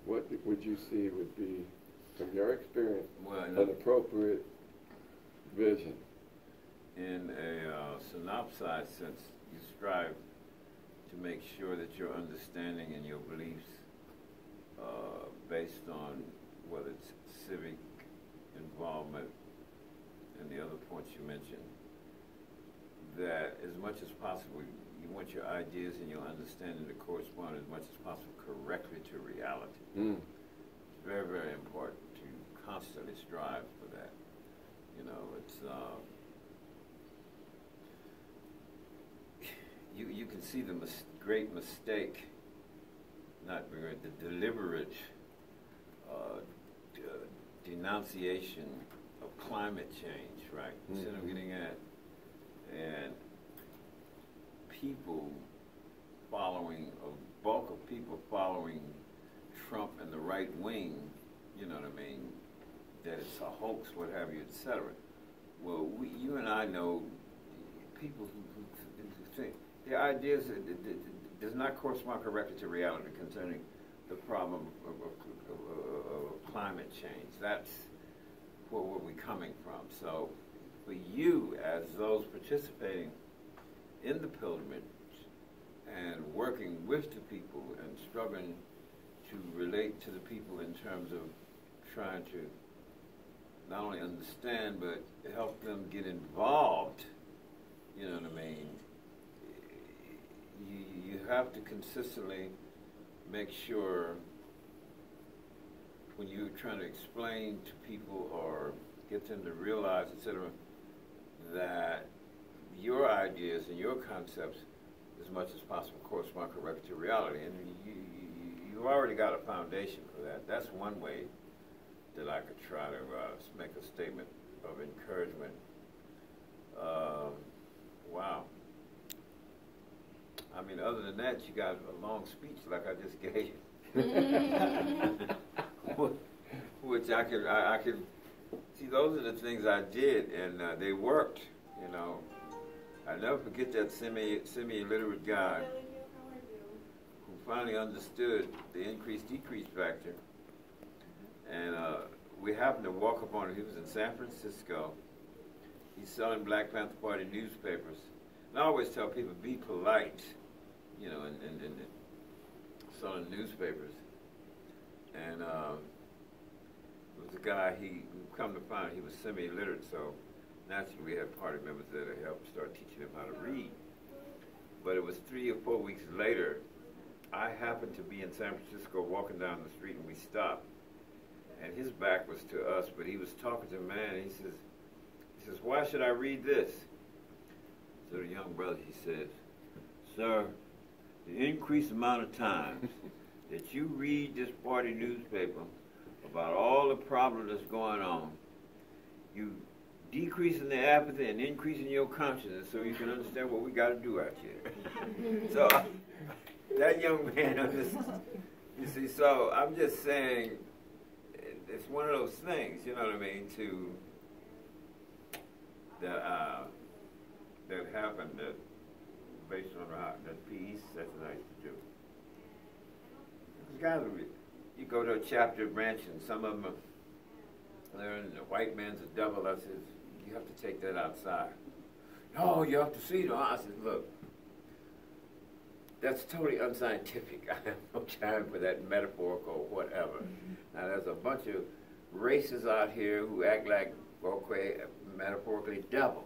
what would you see would be, from your experience, well, an appropriate vision? In a synopsized sense, you strive to make sure that your understanding and your beliefs, based on whether it's civic involvement and the other points you mentioned, that as much as possible, you want your ideas and your understanding to correspond as much as possible correctly to reality. It's very, very important to constantly strive for that. You know, it's you can see the great mistake, not very, the deliberate denunciation of climate change, right? Instead of getting at, and people following, a bulk of people following Trump and the right wing, you know what I mean, that it's a hoax, what have you, etc. Well, you and I know people who think the ideas does not correspond correctly to reality concerning the problem of climate change. That's where we're coming from. So for you, as those participating in the pilgrimage and working with the people and struggling to relate to the people in terms of trying to not only understand but help them get involved, you know what I mean, you have to consistently make sure when you're trying to explain to people or get them to realize, etc., that your ideas and your concepts, as much as possible, correspond correctly to reality. And you've already got a foundation for that. That's one way that I could try to make a statement of encouragement. Wow. I mean, other than that, you got a long speech like I just gave you. Which I could see, those are the things I did, and they worked, you know. I never forget that semi-illiterate guy who finally understood the increase-decrease factor. And we happened to walk up on him. He was in San Francisco. He's selling Black Panther Party newspapers. And I always tell people, be polite, you know, and selling newspapers. And it was a guy, he come to find he was semi-illiterate, so naturally we had party members there to help start teaching him how to read. But it was 3 or 4 weeks later, I happened to be in San Francisco walking down the street, and we stopped. And his back was to us, but he was talking to a man, and he says, why should I read this? So the young brother, he says, sir, the increased amount of times that you read this party newspaper about all the problems that's going on, you decreasing the apathy and increasing your consciousness so you can understand what we got to do out here. So that young man understood. You see, so I'm just saying, it's one of those things, you know what I mean, that happened that based on that piece that I used to do. Guys, you go to a chapter branch and some of them they're in the white man's a devil. I says, you have to take that outside. No, you have to see them. I said, look, that's totally unscientific. I have no time for that metaphorical whatever. Now, there's a bunch of races out here who act like, okay, metaphorically devils.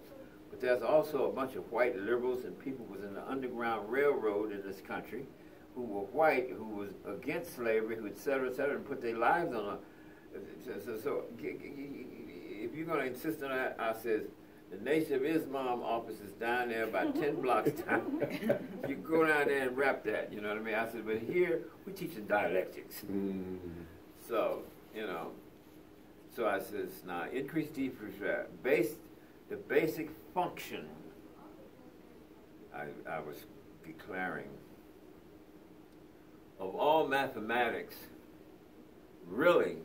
But there's also a bunch of white liberals and people who was in the Underground Railroad in this country who were white, who was against slavery, who et cetera, and put their lives on a... So if you're going to insist on that, I says, the Nation of Islam office is down there about 10 blocks down. You go down there and wrap that, you know what I mean? I said, but here, we're teaching dialectics. So, you know, so I says, now, increase, decrease, the basic function I was declaring of all mathematics really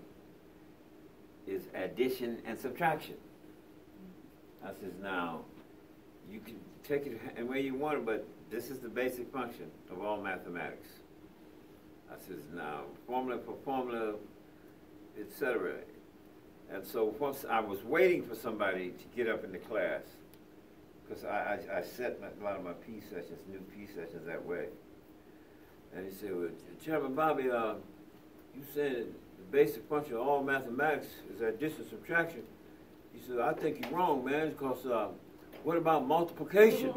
is addition and subtraction. I says, now, you can take it any way you want it, but this is the basic function of all mathematics. I says, now, formula, etc. And so once I was waiting for somebody to get up in the class, because I set a lot of my P sessions, new P sessions that way. And he said, well, Chairman Bobby, you said the basic function of all mathematics is addition, subtraction. He said, I think you're wrong, man, because what about multiplication?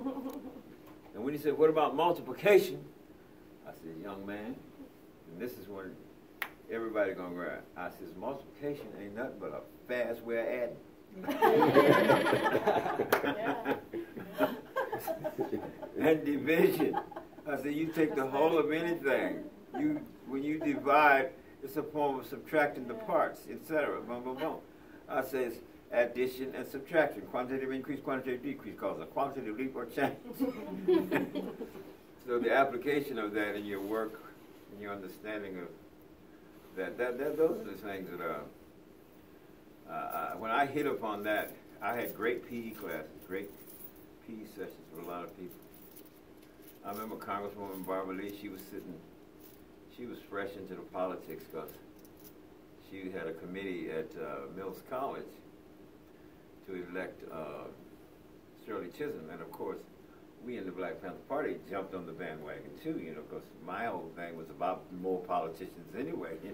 And when he said, what about multiplication? I said, young man, and this is when everybody gonna grab. I says, multiplication ain't nothing but a fast way of adding. And division. I said, you take the whole of anything. When you divide, it's a form of subtracting the parts, etc. Boom, boom, boom. I says, addition and subtraction. Quantitative increase, quantitative decrease causes a quantitative leap or change. So the application of that in your work, in your understanding of that those are the things that when I hit upon that, I had great PE classes, great PE sessions with a lot of people. I remember Congresswoman Barbara Lee, she was fresh into the politics because she had a committee at Mills College to elect Shirley Chisholm, and of course, we in the Black Panther Party jumped on the bandwagon too, because my whole thing was about more politicians anyway.